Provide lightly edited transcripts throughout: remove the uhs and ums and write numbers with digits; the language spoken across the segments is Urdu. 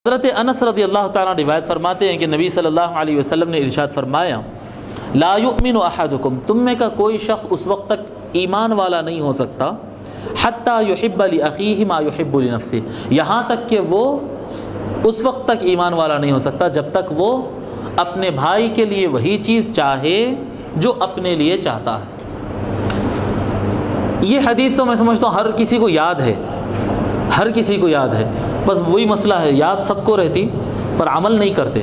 حضرت انس رضی اللہ تعالیٰ روایت فرماتے ہیں کہ نبی صلی اللہ علیہ وسلم نے ارشاد فرمایا لا یؤمن احدکم، تم میں کا کوئی شخص اس وقت تک ایمان والا نہیں ہو سکتا حتی یحب لاخیہ ما یحب لنفسہ، یہاں تک کہ وہ اس وقت تک ایمان والا نہیں ہو سکتا جب تک وہ اپنے بھائی کے لیے وہی چیز چاہے جو اپنے لیے چاہتا ہے۔ یہ حدیث تو میں سمجھتا ہوں ہر کسی کو یاد ہے، ہر کسی کو یاد ہے، بس وہی مسئلہ ہے یاد سب کو رہتی پر عمل نہیں کرتے۔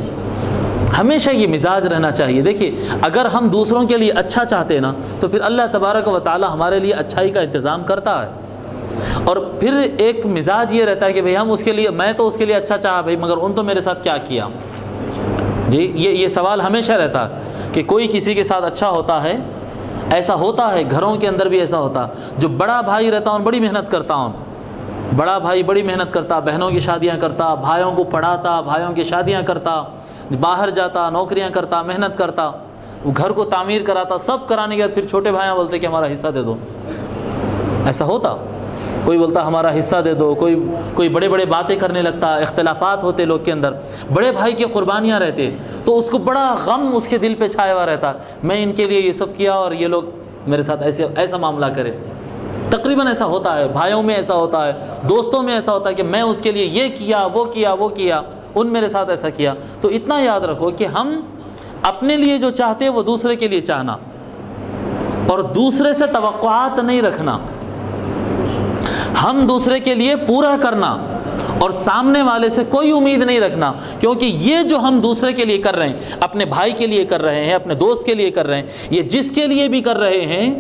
ہمیشہ یہ مزاج رہنا چاہیے۔ دیکھیے اگر ہم دوسروں کے لیے اچھا چاہتے نا تو پھر اللہ تبارک و تعالی ہمارے لیے اچھائی کا انتظام کرتا ہے، اور پھر ایک مزاج یہ رہتا ہے کہ بھئی ہم اس کے لیے، میں تو اس کے لیے اچھا چاہا بھئی مگر ان تو میرے ساتھ کیا کیا۔ جی یہ سوال ہمیشہ رہتا ہے کہ کوئی کسی کے ساتھ اچھا ہوتا ہے، ایسا ہوتا ہے گھروں کے اندر بھی ایسا ہوتا، جو بڑا بھائی رہتا ہوں بڑی محنت کرتا ہوں، بڑا بھائی بڑی محنت کرتا، بہنوں کی شادیاں کرتا، بھائیوں کو پڑھاتا، بھائیوں کی شادیاں کرتا، باہر جاتا، نوکریاں کرتا، محنت کرتا، وہ گھر کو تعمیر کراتا، سب کرانے کے بعد پھر چھوٹے بھائیاں بولتے کہ ہمارا حصہ دے دو۔ ایسا ہوتا، کوئی بولتا ہمارا حصہ دے دو، کوئی بڑے بڑے باتیں کرنے لگتا، اختلافات ہوتے لوگ کے اندر، بڑے بھائی کی قربانیاں رہتے تو اس کو بڑا غم اس کے دل پہ چھایا ہوا رہتا، میں ان کے لیے یہ سب کیا اور یہ لوگ میرے ساتھ ایسا معاملہ کرے۔ تقریباً ایسا ہوتا ہے، بھائیوں میں ایسا ہوتا ہے، دوستوں میں ایسا ہوتا ہے کہ میں اس کے لیے یہ کیا وہ کیا وہ کیا، ان میرے ساتھ ایسا کیا۔ تو اتنا یاد رکھو کہ ہم اپنے لیے جو چاہتے وہ دوسرے کے لیے چاہنا، اور دوسرے سے توقعات نہیں رکھنا، ہم دوسرے کے لیے پورا کرنا، اور سامنے والے سے کوئی امید نہیں رکھنا، کیونکہ یہ جو ہم دوسرے کے لیے کر رہے ہیں، اپنے بھائی کے لیے کر رہے ہیں، اپنے دوست کے لیے کر رہے ہیں، یہ جس کے لیے بھی کر رہے ہیں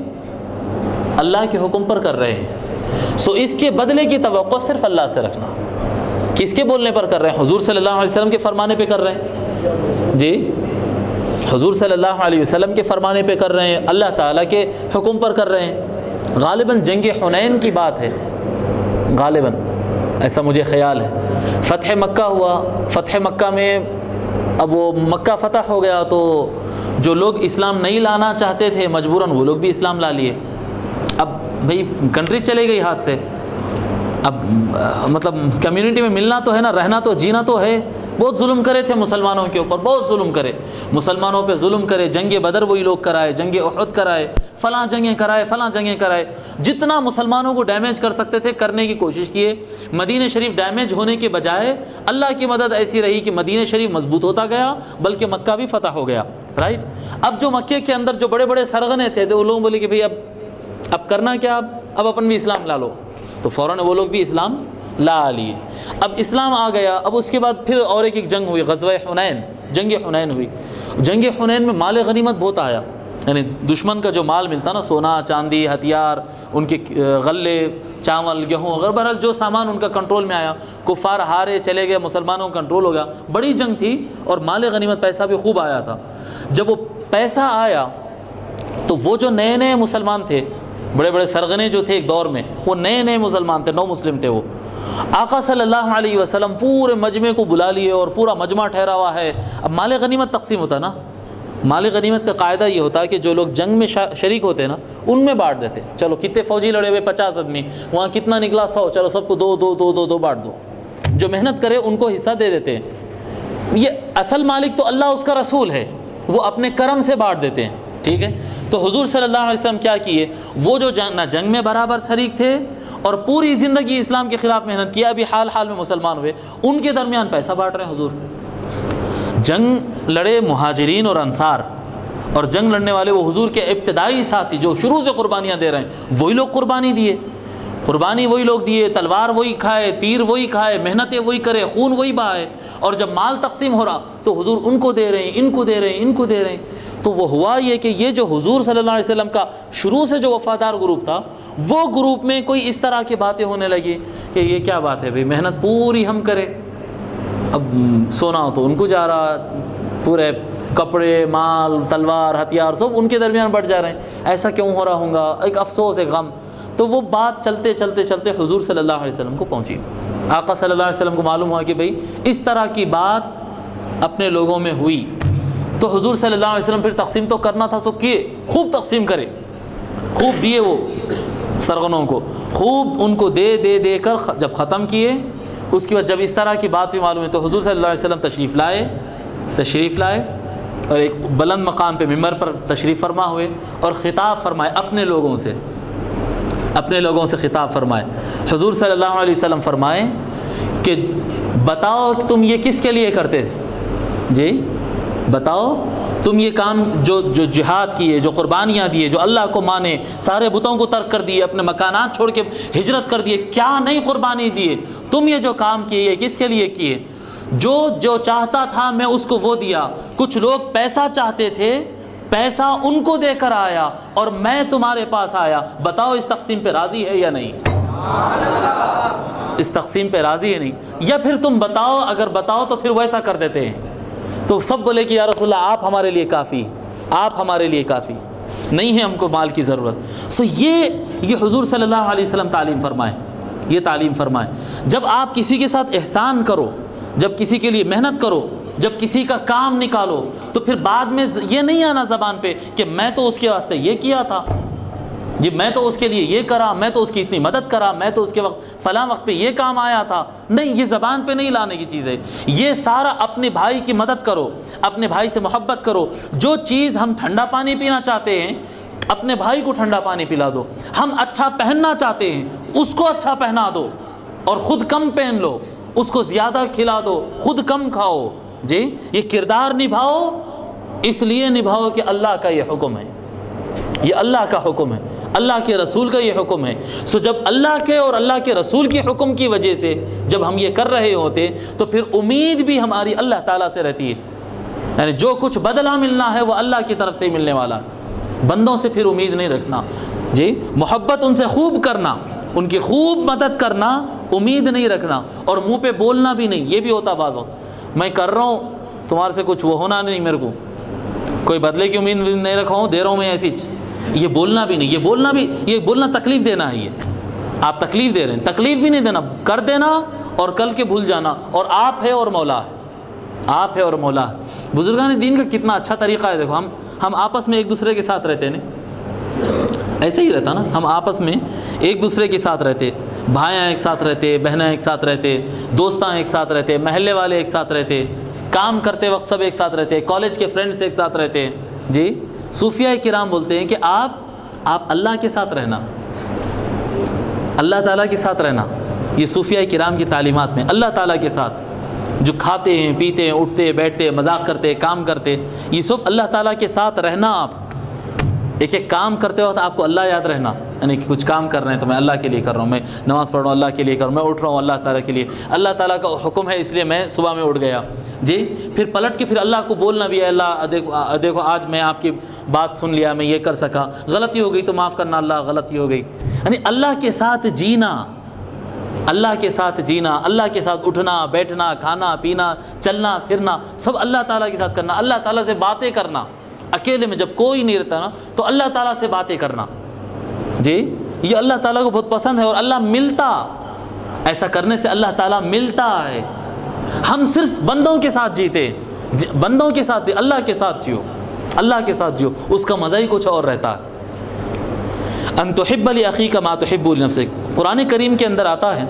اللہ کے حکم پر کر رہے ہیں، سو اس کے بدلے کی توقع صرف اللہ سے رکھنا۔ کس کے بولنے پر کر رہے ہیں؟ حضور صلی اللہ علیہ وسلم کے فرمانے پہ کر رہے ہیں، جی حضور صلی اللہ علیہ وسلم کے فرمانے پہ کر رہے ہیں، اللہ تعالیٰ کے حکم پر کر رہے ہیں۔ غالباً جنگ حنین کی بات ہے، غالباً ایسا مجھے خیال ہے۔ فتح مکہ ہوا، فتح مکہ میں اب وہ مکہ فتح ہو گیا تو جو لوگ اسلام نہیں لانا چاہتے تھے مجبوراً وہ لوگ بھی اسلام لا لیے۔ اب بھئی کنٹری چلے گئی ہاتھ سے، اب مطلب کمیونٹی میں ملنا تو ہے نا، رہنا تو جینا تو ہے۔ بہت ظلم کرے تھے مسلمانوں کے اوپر، بہت ظلم کرے، مسلمانوں پہ ظلم کرے، جنگ بدر وہی لوگ کرائے، جنگ احد کرائے، فلاں جنگیں کرائے، فلاں جنگیں کرائے، جتنا مسلمانوں کو ڈیمیج کر سکتے تھے کرنے کی کوشش کیے۔ مدینہ شریف ڈیمیج ہونے کے بجائے اللہ کی مدد ایسی رہی کہ مدینہ شریف مضبوط ہوتا گیا، بلکہ مکہ بھی فتح ہو گیا، رائٹ۔ اب جو مکے کے اندر جو بڑے بڑے سرغنے تھے تو وہ لوگ بولے کہ بھئی اب کرنا کیا، اب اپن بھی اسلام لا لو، تو فوراً وہ لوگ بھی اسلام لا لیے۔ اب اسلام آ گیا، اب اس کے بعد پھر اور ایک جنگ ہوئی، غزوہ حنین، جنگ حنین ہوئی۔ جنگ حنین میں مال غنیمت بہت آیا، یعنی دشمن کا جو مال ملتا نا، سونا چاندی ہتھیار، ان کے غلے چاول گیہوں اگر بہرحال جو سامان ان کا کنٹرول میں آیا، کفار ہارے چلے گئے، مسلمانوں کا کنٹرول ہو گیا، بڑی جنگ تھی اور مال غنیمت پیسہ بھی خوب آیا تھا۔ جب وہ پیسہ آیا تو وہ جو نئے نئے مسلمان تھے، بڑے بڑے سرغنے جو تھے ایک دور میں، وہ نئے مسلمان تھے، نو مسلم تھے، وہ آقا صلی اللہ علیہ وسلم پورے مجمع کو بلا لیے اور پورا مجمع ٹھہرا ہوا ہے۔ اب مال غنیمت تقسیم ہوتا نا، مال غنیمت کا قاعدہ یہ ہوتا ہے کہ جو لوگ جنگ میں شریک ہوتے ہیں نا ان میں بانٹ دیتے، چلو کتنے فوجی لڑے ہوئے 50 آدمی، وہاں کتنا نکلا 100، چلو سب کو دو دو دو دو دو بانٹ دو، جو محنت کرے ان کو حصہ دے دیتے ہیں۔ یہ اصل مالک تو اللہ، اس کا رسول ہے، وہ اپنے کرم سے بانٹ دیتے ہیں، ٹھیک ہے۔ تو حضور صلی اللہ علیہ وسلم کیا کیے، وہ جو نہ جنگ میں برابر شریک تھے اور پوری زندگی اسلام کے خلاف محنت کیا، ابھی حال حال میں مسلمان ہوئے، ان کے درمیان پیسہ بانٹ رہے ہیں حضور۔ جنگ لڑے مہاجرین اور انصار، اور جنگ لڑنے والے وہ حضور کے ابتدائی ساتھی جو شروع سے قربانیاں دے رہے ہیں، وہی لوگ قربانی دیے، قربانی وہی لوگ دیے، تلوار وہی کھائے، تیر وہی کھائے، محنتیں وہی کرے، خون وہی بہائے، اور جب مال تقسیم ہو رہا تو حضور ان کو دے رہے ہیں، ان کو دے رہے ہیں، ان کو دے رہے ہیں۔ تو وہ ہوا یہ کہ یہ جو حضور صلی اللہ علیہ وسلم کا شروع سے جو وفادار گروپ تھا، وہ گروپ میں کوئی اس طرح کی باتیں ہونے لگی کہ یہ کیا بات ہے بھئی، محنت پوری ہم کریں، اب سونا ہو تو ان کو جا رہا، پورے کپڑے مال تلوار ہتھیار سب ان کے درمیان بٹ جا رہے ہیں، ایسا کیوں ہو رہا ہوں گا، ایک افسوس ایک غم۔ تو وہ بات چلتے چلتے چلتے حضور صلی اللہ علیہ وسلم کو پہنچی، آقا صلی اللہ علیہ وسلم کو معلوم ہوا کہ بھئی اس طرح کی بات اپنے لوگوں میں ہوئی۔ تو حضور صلی اللہ علیہ وسلم پھر تقسیم تو کرنا تھا، سو کیے، خوب تقسیم کرے، خوب دیے، وہ سرغنوں کو خوب ان کو دے دے دے کر جب ختم کیے، اس کے بعد جب اس طرح کی بات بھی معلوم ہے تو حضور صلی اللہ علیہ وسلم تشریف لائے اور ایک بلند مقام پہ ممبر پر تشریف فرما ہوئے اور خطاب فرمائے اپنے لوگوں سے خطاب فرمائے۔ حضور صلی اللہ علیہ وسلم فرمائے کہ بتاؤ کہ تم یہ کس کے لیے کرتے تھے؟ جی بتاؤ تم یہ کام جو جہاد کیے، جو قربانیاں دیے، جو اللہ کو مانے، سارے بتوں کو ترک کر دیے، اپنے مکانات چھوڑ کے ہجرت کر دیے، کیا نہیں قربانی دیے؟ تم یہ جو کام کیے یہ کس کے لیے کیے؟ جو چاہتا تھا میں اس کو وہ دیا۔ کچھ لوگ پیسہ چاہتے تھے، پیسہ ان کو دے کر آیا اور میں تمہارے پاس آیا، بتاؤ اس تقسیم پہ راضی ہے یا نہیں؟ اس تقسیم پہ راضی ہے نہیں؟ یا پھر تم بتاؤ، اگر بتاؤ تو پھر ویسا کر دیتے ہیں۔ تو سب بولے کہ یا رسول اللہ آپ ہمارے لیے کافی، آپ ہمارے لیے کافی، نہیں ہے ہم کو مال کی ضرورت۔ سو یہ حضور صلی اللہ علیہ وسلم تعلیم فرمائے، جب آپ کسی کے ساتھ احسان کرو، جب کسی کے لیے محنت کرو، جب کسی کا کام نکالو، تو پھر بعد میں یہ نہیں آنا زبان پہ کہ میں تو اس کے واسطے یہ کیا تھا، یہ میں تو اس کے لیے یہ کرا، میں تو اس کی اتنی مدد کرا، میں تو اس کے فلاں وقت پہ یہ کام آیا تھا۔ نہیں، یہ زبان پہ نہیں لانے کی چیز ہے۔ یہ سارا اپنے بھائی کی مدد کرو، اپنے بھائی سے محبت کرو۔ جو چیز ہم ٹھنڈا پانی پینا چاہتے ہیں، اپنے بھائی کو ٹھنڈا پانی پلا دو۔ ہم اچھا پہننا چاہتے ہیں، اس کو اچھا پہنا دو اور خود کم پہن لو، اس کو زیادہ کھلا دو، خود کم کھاؤ۔ جی یہ کردار نبھاؤ، اس لیے نبھاؤ کہ اللہ کا یہ حکم ہے، یہ اللہ کا حکم ہے، اللہ کے رسول کا یہ حکم ہے۔ سو جب اللہ کے اور اللہ کے رسول کے حکم کی وجہ سے جب ہم یہ کر رہے ہوتے تو پھر امید بھی ہماری اللہ تعالیٰ سے رہتی ہے، یعنی جو کچھ بدلہ ملنا ہے وہ اللہ کی طرف سے ہی ملنے والا ہے۔ بندوں سے پھر امید نہیں رکھنا، جی محبت ان سے خوب کرنا، ان کی خوب مدد کرنا، امید نہیں رکھنا، اور منہ پہ بولنا بھی نہیں۔ یہ بھی ہوتا بعض وقت، میں کر رہا ہوں تمہارے سے کچھ وہ ہونا نہیں، میرے کو کوئی بدلے کی امید نہیں رکھا ہوں، دے رہا ہوں میں ایسی یہ بولنا بھی نہیں، یہ بولنا تکلیف دینا ہے۔ یہ آپ تکلیف دے رہے ہیں، تکلیف بھی نہیں دینا، کر دینا اور کل کے بھول جانا، اور آپ ہے اور مولا ہے، آپ ہے اور مولا ہے۔ بزرگان دین کا کتنا اچھا طریقہ ہے، دیکھو ہم آپس میں ایک دوسرے کے ساتھ رہتے ہیں، ایسے ہی رہتا نا، ہم آپس میں ایک دوسرے کے ساتھ رہتے، بھائیاں ایک ساتھ رہتے، بہنیں ایک ساتھ رہتے، دوستاں ایک ساتھ رہتے، محلے والے ایک ساتھ رہتے، کام کرتے وقت سب ایک ساتھ رہتے، کالج کے فرینڈس ایک ساتھ رہتے۔ جی صوفیاء کرام بولتے ہیں کہ آپ اللہ کے ساتھ رہنا، اللہ تعالیٰ کے ساتھ رہنا۔ یہ صوفیاء کرام کی تعلیمات میں اللہ تعالیٰ کے ساتھ جو کھاتے ہیں، پیتے ہیں، اٹھتے بیٹھتے، مذاق کرتے، کام کرتے، یہ سب اللہ تعالیٰ کے ساتھ رہنا۔ آپ ایک کام کرتے وقت آپ کو اللہ یاد رہنا، یعنی کہ کچھ کام کر رہے ہیں تو میں اللہ کے لیے کر رہا ہوں، میں نماز پڑھ رہا ہوں اللہ کے لیے کر رہا ہوں، میں اٹھ رہا ہوں اللہ تعالیٰ کے لیے، اللہ تعالیٰ کا حکم ہے اس لیے میں صبح میں اٹھ گیا۔ جی پھر پلٹ کے پھر اللہ کو بولنا بھی ہے، اللہ دیکھو آج میں آپ کی بات سن لیا، میں یہ کر سکا، غلطی ہو گئی تو معاف کرنا اللہ، غلطی ہو گئی۔ یعنی اللہ کے ساتھ جینا، اللہ کے ساتھ جینا، اللہ کے ساتھ اٹھنا بیٹھنا، کھانا پینا، چلنا پھرنا، سب اللہ تعالیٰ کے ساتھ کرنا، اللہ تعالیٰ سے باتیں کرنا، اکیلے میں جب کوئی نہیں رہتا نا تو اللہ تعالیٰ سے باتیں کرنا۔ جی یہ اللہ تعالیٰ کو بہت پسند ہے، اور اللہ ملتا، ایسا کرنے سے اللہ تعالیٰ ملتا ہے۔ ہم صرف بندوں کے ساتھ جیتے، بندوں کے ساتھ، اللہ کے ساتھ جیو، اللہ کے ساتھ جیو، اس کا مزہ ہی کچھ اور رہتا ہے۔ ان تحب لاخیک ما تحب لنفسک، قرآن کریم کے اندر آتا ہے،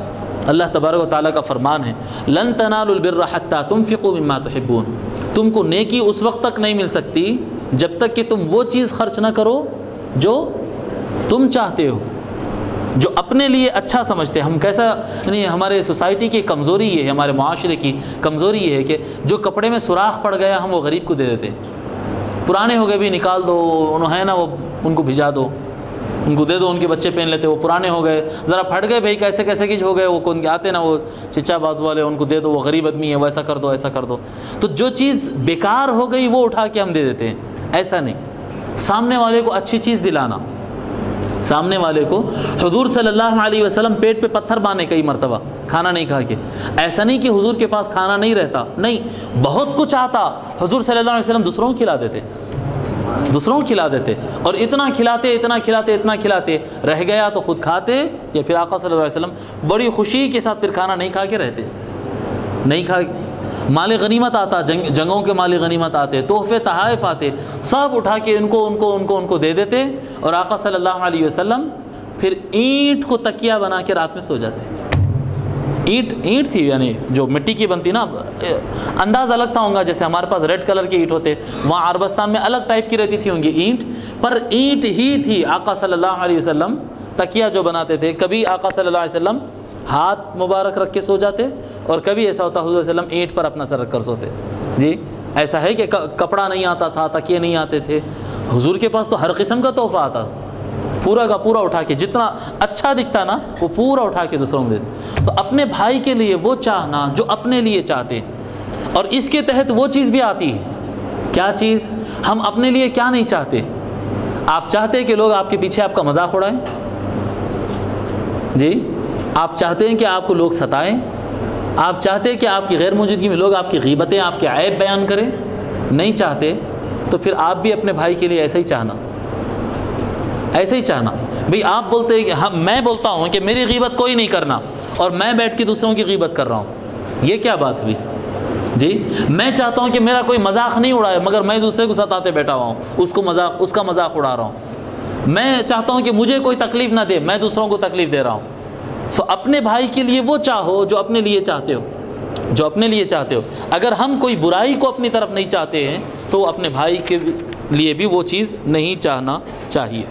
اللہ تبارک و تعالیٰ کا فرمان ہے، لن تنالوا البر حتى تنفقوا مما تحبون، تم کو نیکی اس وقت تک نہیں مل سکتی جب تک کہ تم وہ چیز خرچ نہ کرو جو تم چاہتے ہو، جو اپنے لیے اچھا سمجھتے ہیں۔ ہم کیسا، یعنی ہمارے سوسائٹی کی کمزوری یہ ہے، ہمارے معاشرے کی کمزوری یہ ہے کہ جو کپڑے میں سوراخ پڑ گیا ہم وہ غریب کو دے دیتے، پرانے ہو گئے بھی نکال دو، انہوں ہے نا وہ ان کو بھیجا دو، ان کو دے دو، ان کے بچے پہن لیتے، وہ پرانے ہو گئے، ذرا پھٹ گئے بھائی، کیسے کیسے کچھ ہو گئے، وہ کون کے آتے نا وہ چچا باز والے، ان کو دے دو، وہ غریب آدمی ہے، وہ ایسا کر دو ایسا کر دو۔ تو جو چیز بیکار ہو گئی وہ اٹھا کے ہم دے دیتے ہیں، ایسا نہیں، سامنے والے کو اچھی چیز دلانا، سامنے والے کو۔ حضور صلی اللہ علیہ وسلم پیٹ پہ پتھر باندھے کئی مرتبہ کھانا نہیں کھا کے، ایسا نہیں کہ حضور کے پاس کھانا نہیں رہتا، نہیں، بہت کچھ آتا، حضور صلی اللہ علیہ وسلم دوسروں کو کھلا دیتے، دوسروں کو کھلا دیتے، اور اتنا کھلاتے اتنا کھلاتے اتنا کھلاتے، رہ گیا تو خود کھاتے، یا پھر آقا صلی اللہ علیہ وسلم بڑی خوشی کے ساتھ پھر کھانا نہیں کھا کے رہتے، نہیں کھا۔ مال غنیمت آتا، جنگوں کے مال غنیمت آتے، تحفے تحائف آتے، سب اٹھا کے ان کو دے دیتے، اور آقا صلی اللہ علیہ وسلم پھر اینٹ کو تکیہ بنا کے رات میں سو جاتے، اینٹ تھی، یعنی جو مٹی کی بنتی نا، انداز الگ تھا ہوں گا، جیسے ہمارے پاس ریڈ کلر کی اینٹ ہوتے، وہاں عربستان میں الگ ٹائپ کی رہتی تھی ہوں گی اینٹ، پر اینٹ ہی تھی۔ آقا صلی اللہ علیہ وسلم تکیہ جو بناتے تھے، کبھی آقا صلی اللہ علیہ وسلم ہاتھ مبارک رکھ کے سو جاتے، اور کبھی ایسا ہوتا حضور صلی اللہ علیہ وسلم اینٹ پر اپنا سر رکھ کر سوتے۔ جی ایسا ہے کہ کپڑا نہیں آتا تھا، تکیے نہیں آتے تھے، حضور کے پاس تو ہر قسم کا تحفہ آتا، پورا کا پورا اٹھا کے، جتنا اچھا دکھتا نا وہ پورا اٹھا کے دوسروں کو دیتے۔ تو اپنے بھائی کے لیے وہ چاہنا جو اپنے لیے چاہتے ہیں، اور اس کے تحت وہ چیز بھی آتی ہے۔ کیا چیز؟ ہم اپنے لیے کیا نہیں چاہتے؟ آپ چاہتے ہیں کہ لوگ آپ کے پیچھے آپ کا مذاق اڑائیں؟ جی آپ چاہتے ہیں کہ آپ کو لوگ ستائیں؟ آپ چاہتے ہیں کہ آپ کی غیر موجودگی میں لوگ آپ کی غیبتیں، آپ کے عیب بیان کریں؟ نہیں چاہتے، تو پھر آپ بھی اپنے بھائی کے لیے ایسا ہی چاہنا، ایسے ہی چاہنا۔ بھئی آپ بولتے ہیں کہ میں بولتا ہوں کہ میری غیبت کوئی نہیں کرنا، اور میں بیٹھ کے دوسروں کی غیبت کر رہا ہوں، یہ کیا بات ہوئی؟ جی میں چاہتا ہوں کہ میرا کوئی مذاق نہیں اڑائے، مگر میں دوسرے کو ستاتے بیٹھا ہوا ہوں، اس کا مذاق اڑا رہا ہوں۔ میں چاہتا ہوں کہ مجھے کوئی تکلیف نہ دے، میں دوسروں کو تکلیف دے رہا ہوں۔ سو اپنے بھائی کے لیے وہ چاہو جو اپنے لیے چاہتے ہو، جو اپنے لیے چاہتے ہو۔ اگر ہم کوئی برائی کو اپنی طرف نہیں چاہتے ہیں تو اپنے بھائی کے لیے بھی وہ چیز نہیں چاہنا چاہیے۔